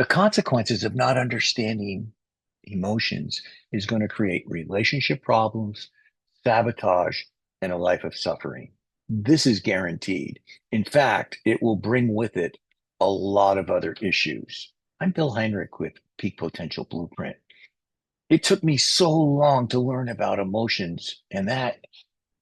The consequences of not understanding emotions is going to create relationship problems, sabotage, and a life of suffering. This is guaranteed. In fact, it will bring with it a lot of other issues. I'm Bill Heinrich with Peak Potential Blueprint. It took me so long to learn about emotions, and that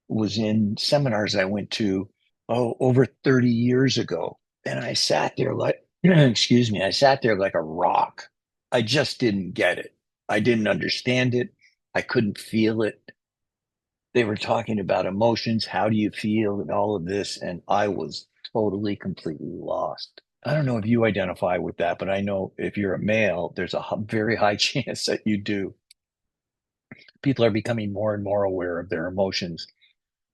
was in seminars I went to, over 30 years ago. And I sat there like, excuse me, I sat there like a rock. I just didn't get it. I didn't understand it. I couldn't feel it. They were talking about emotions. How do you feel and all of this? And I was totally, completely lost. I don't know if you identify with that, but I know if you're a male, there's a very high chance that you do. People are becoming more and more aware of their emotions.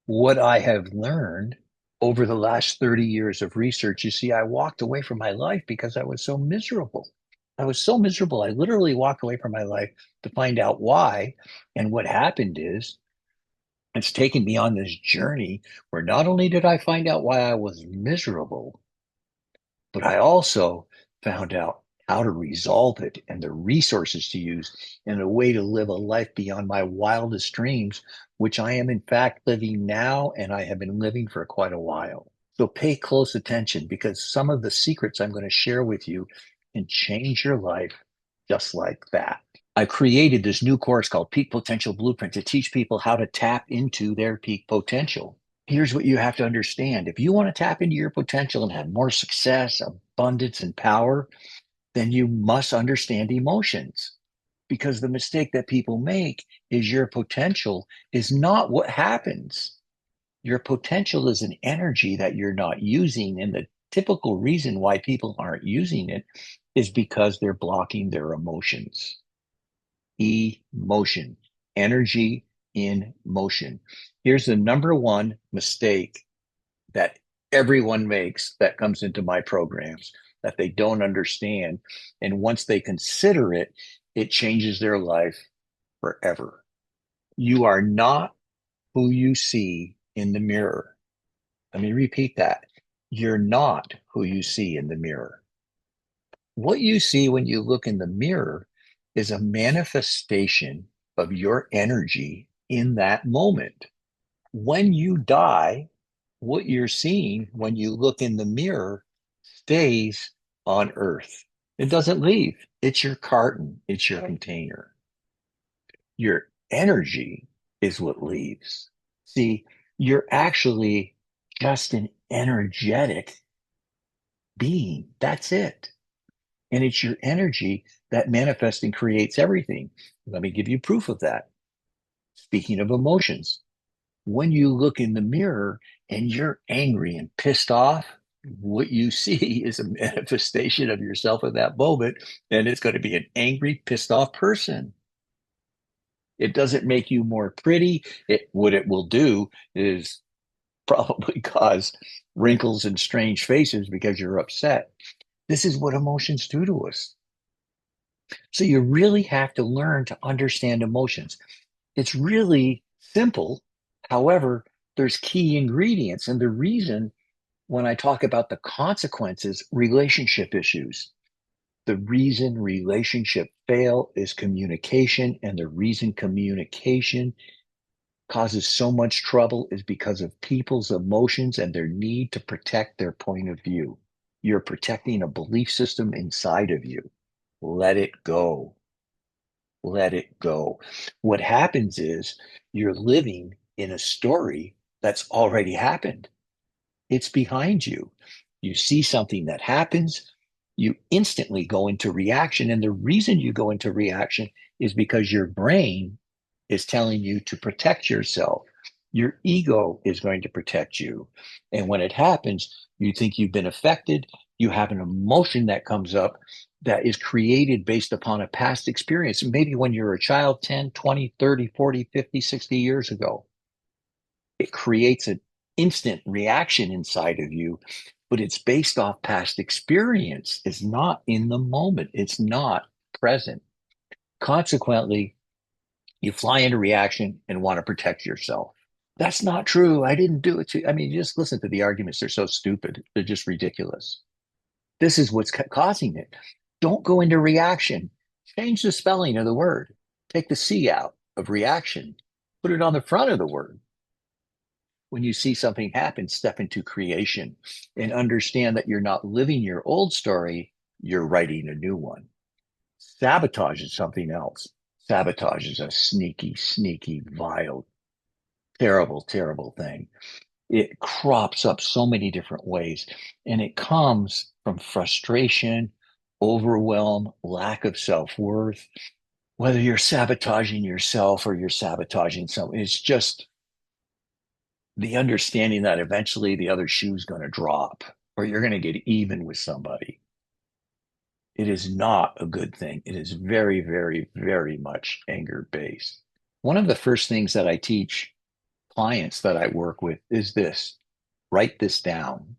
What I have learned over the last 30 years of research, you see, I walked away from my life because I was so miserable. I was so miserable. I literally walked away from my life to find out why. And what happened is it's taken me on this journey where not only did I find out why I was miserable, but I also found out how to resolve it and the resources to use and a way to live a life beyond my wildest dreams, which I am in fact living now and I have been living for quite a while. So pay close attention because some of the secrets I'm going to share with you can change your life just like that. I created this new course called Peak Potential Blueprint to teach people how to tap into their peak potential. Here's what you have to understand. If you want to tap into your potential and have more success, abundance, and power, then you must understand emotions. Because the mistake that people make is your potential is not what happens. Your potential is an energy that you're not using. And the typical reason why people aren't using it is because they're blocking their emotions. Emotion, energy in motion. Here's the number one mistake that everyone makes that comes into my programs that they don't understand. And once they consider it, it changes their life forever. You are not who you see in the mirror. Let me repeat that. You're not who you see in the mirror. What you see when you look in the mirror is a manifestation of your energy in that moment. When you die, what you're seeing when you look in the mirror stays on earth. It doesn't leave. It's your carton, it's your container. Your energy is what leaves. See, you're actually just an energetic being. That's it. And it's your energy that manifests and creates everything. Let me give you proof of that. Speaking of emotions, when you look in the mirror and you're angry and pissed off, what you see is a manifestation of yourself in that moment, and it's going to be an angry, pissed off person. It doesn't make you more pretty. What it will do is probably cause wrinkles and strange faces because you're upset. This is what emotions do to us. So you really have to learn to understand emotions. It's really simple. However, there's key ingredients. And the reason when I talk about the consequences, relationship issues, the reason relationship fail is communication. And the reason communication causes so much trouble is because of people's emotions and their need to protect their point of view. You're protecting a belief system inside of you. Let it go. Let it go. What happens is you're living in a story that's already happened. It's behind you. You see something that happens, you instantly go into reaction. And the reason you go into reaction is because your brain is telling you to protect yourself. Your ego is going to protect you. And when it happens, you think you've been affected. You have an emotion that comes up that is created based upon a past experience. Maybe when you're a child, 10, 20, 30, 40, 50, 60 years ago. It creates an instant reaction inside of you, but it's based off past experience. It's not in the moment. It's not present. Consequently, you fly into reaction and want to protect yourself. That's not true. I didn't do it to, I mean, just listen to the arguments. They're so stupid. They're just ridiculous. This is what's causing it Don't go into reaction. Change the spelling of the word. Take the C out of reaction. Put it on the front of the word. When you see something happen, step into creation and understand that you're not living your old story, you're writing a new one. Sabotage is something else. Sabotage is a sneaky, sneaky, vile, terrible, terrible thing. It crops up so many different ways, and it comes from frustration, overwhelm, lack of self-worth. Whether you're sabotaging yourself or you're sabotaging someone, it's just the understanding that eventually the other shoe's going to drop or you're going to get even with somebody. It is not a good thing. It is very, very, very much anger based. One of the first things that I teach clients that I work with is this: write this down.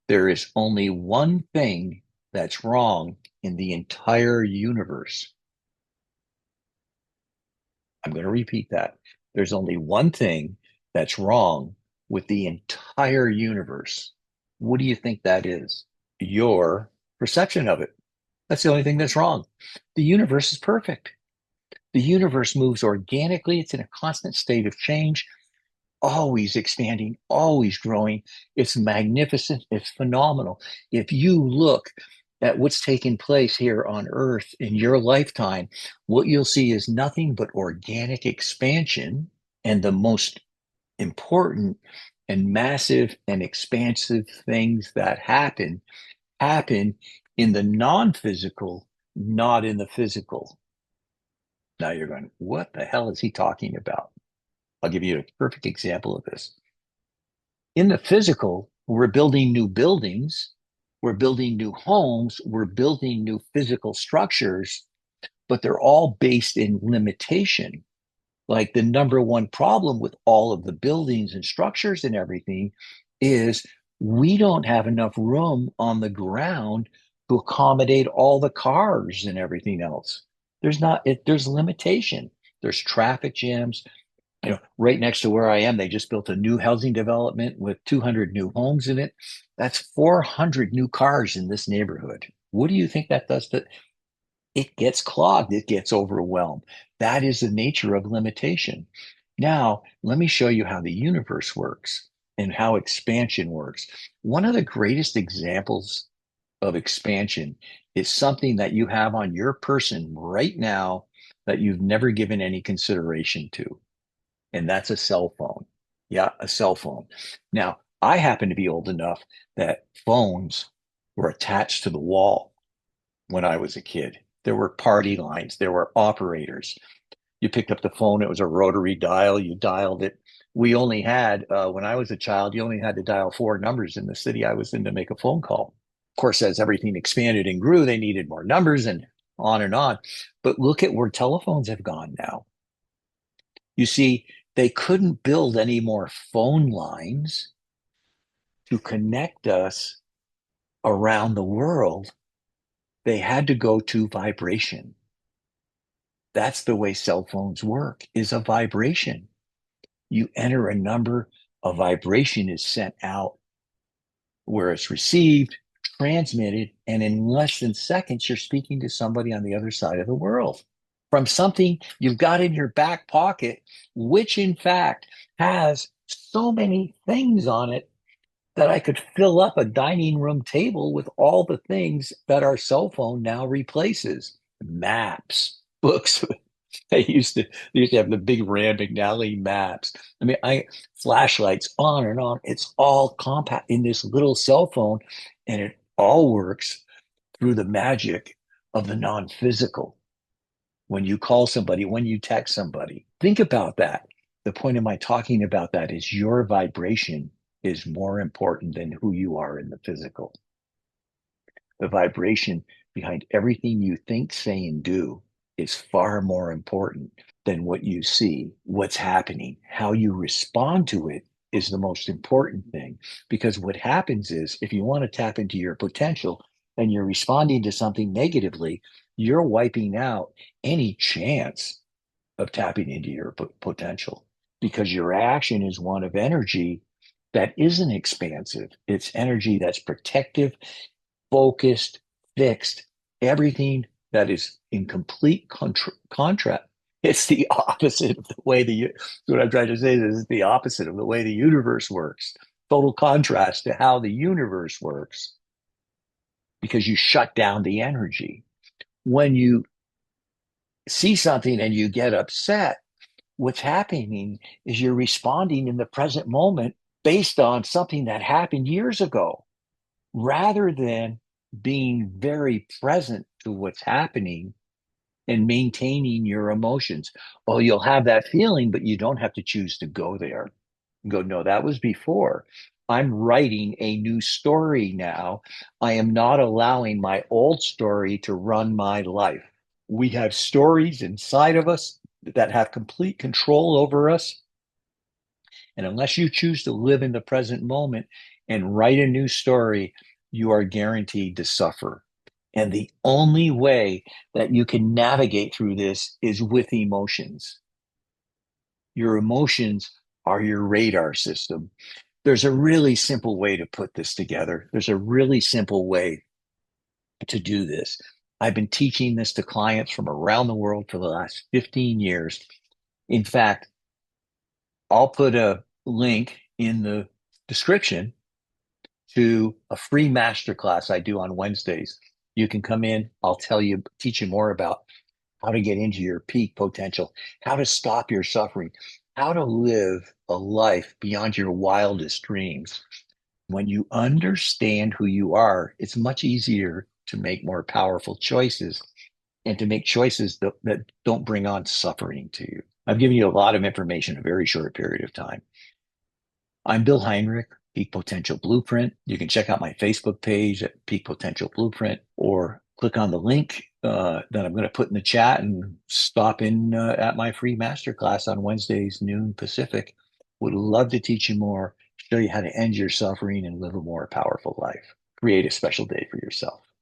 There is only one thing that's wrong in the entire universe. I'm going to repeat that. There's only one thing that's wrong with the entire universe. What do you think that is? Your perception of it. That's the only thing that's wrong. The universe is perfect. The universe moves organically. It's in a constant state of change, always expanding, always growing. It's magnificent. It's phenomenal. If you look at what's taking place here on Earth in your lifetime, what you'll see is nothing but organic expansion. And the most important and massive and expansive things that happen in the non-physical, not in the physical. Now you're going, what the hell is he talking about? I'll give you a perfect example of this. In the physical, we're building new buildings, we're building new homes, we're building new physical structures, but they're all based in limitation. Like the number one problem with all of the buildings and structures and everything is we don't have enough room on the ground to accommodate all the cars and everything else. There's limitation. There's traffic jams. Right next to where I am, they just built a new housing development with 200 new homes in it. That's 400 new cars in this neighborhood. What do you think that does to it? Gets clogged, it gets overwhelmed. That is the nature of limitation. Now, let me show you how the universe works and how expansion works. One of the greatest examples of expansion is something that you have on your person right now that you've never given any consideration to, and that's a cell phone. Yeah, a cell phone. Now, I happen to be old enough that phones were attached to the wall when I was a kid. There were party lines, there were operators. You picked up the phone, it was a rotary dial, you dialed it. We only had, when I was a child, you only had to dial four numbers in the city I was in to make a phone call. Of course, as everything expanded and grew, they needed more numbers and on and on. But look at where telephones have gone now. You see, they couldn't build any more phone lines to connect us around the world. They had to go to vibration. That's the way cell phones work, is a vibration. You enter a number, a vibration is sent out where it's received, transmitted, and in less than seconds, you're speaking to somebody on the other side of the world from something you've got in your back pocket, which in fact has so many things on it that I could fill up a dining room table with all the things that our cell phone now replaces: maps, books. They used to have the big Rand McNally maps. I mean, I flashlights on and on. It's all compact in this little cell phone, and it all works through the magic of the non-physical. When you call somebody, when you text somebody, think about that. The point of my talking about that is your vibration is more important than who you are in the physical. The vibration behind everything you think, say, and do is far more important than what you see, what's happening. How you respond to it is the most important thing. Because what happens is if you want to tap into your potential and you're responding to something negatively, you're wiping out any chance of tapping into your potential because your action is one of energy that isn't expansive. It's energy that's protective, focused, fixed, Everything that is in complete contrast, it's the opposite of the way what I'm trying to say is the opposite of the way the universe works. Total contrast to how the universe works because you shut down the energy. When you see something and you get upset, what's happening is you're responding in the present moment based on something that happened years ago rather than being very present to what's happening and maintaining your emotions. Oh, you'll have that feeling, but you don't have to choose to go there. Go, no, that was before. I'm writing a new story now. I am not allowing my old story to run my life. We have stories inside of us that have complete control over us. And unless you choose to live in the present moment and write a new story, you are guaranteed to suffer. And the only way that you can navigate through this is with emotions. Your emotions are your radar system. There's a really simple way to put this together. There's a really simple way to do this. I've been teaching this to clients from around the world for the last 15 years. In fact, I'll put a link in the description to a free masterclass I do on Wednesdays. You can come in, I'll teach you more about how to get into your peak potential, how to stop your suffering, how to live a life beyond your wildest dreams. When you understand who you are, it's much easier to make more powerful choices and to make choices that don't bring on suffering to you. I've given you a lot of information in a very short period of time. I'm Bill Heinrich, Peak Potential Blueprint. You can check out my Facebook page at Peak Potential Blueprint or click on the link that I'm going to put in the chat and stop in at my free masterclass on Wednesdays, noon Pacific. Would love to teach you more, show you how to end your suffering and live a more powerful life. Create a special day for yourself.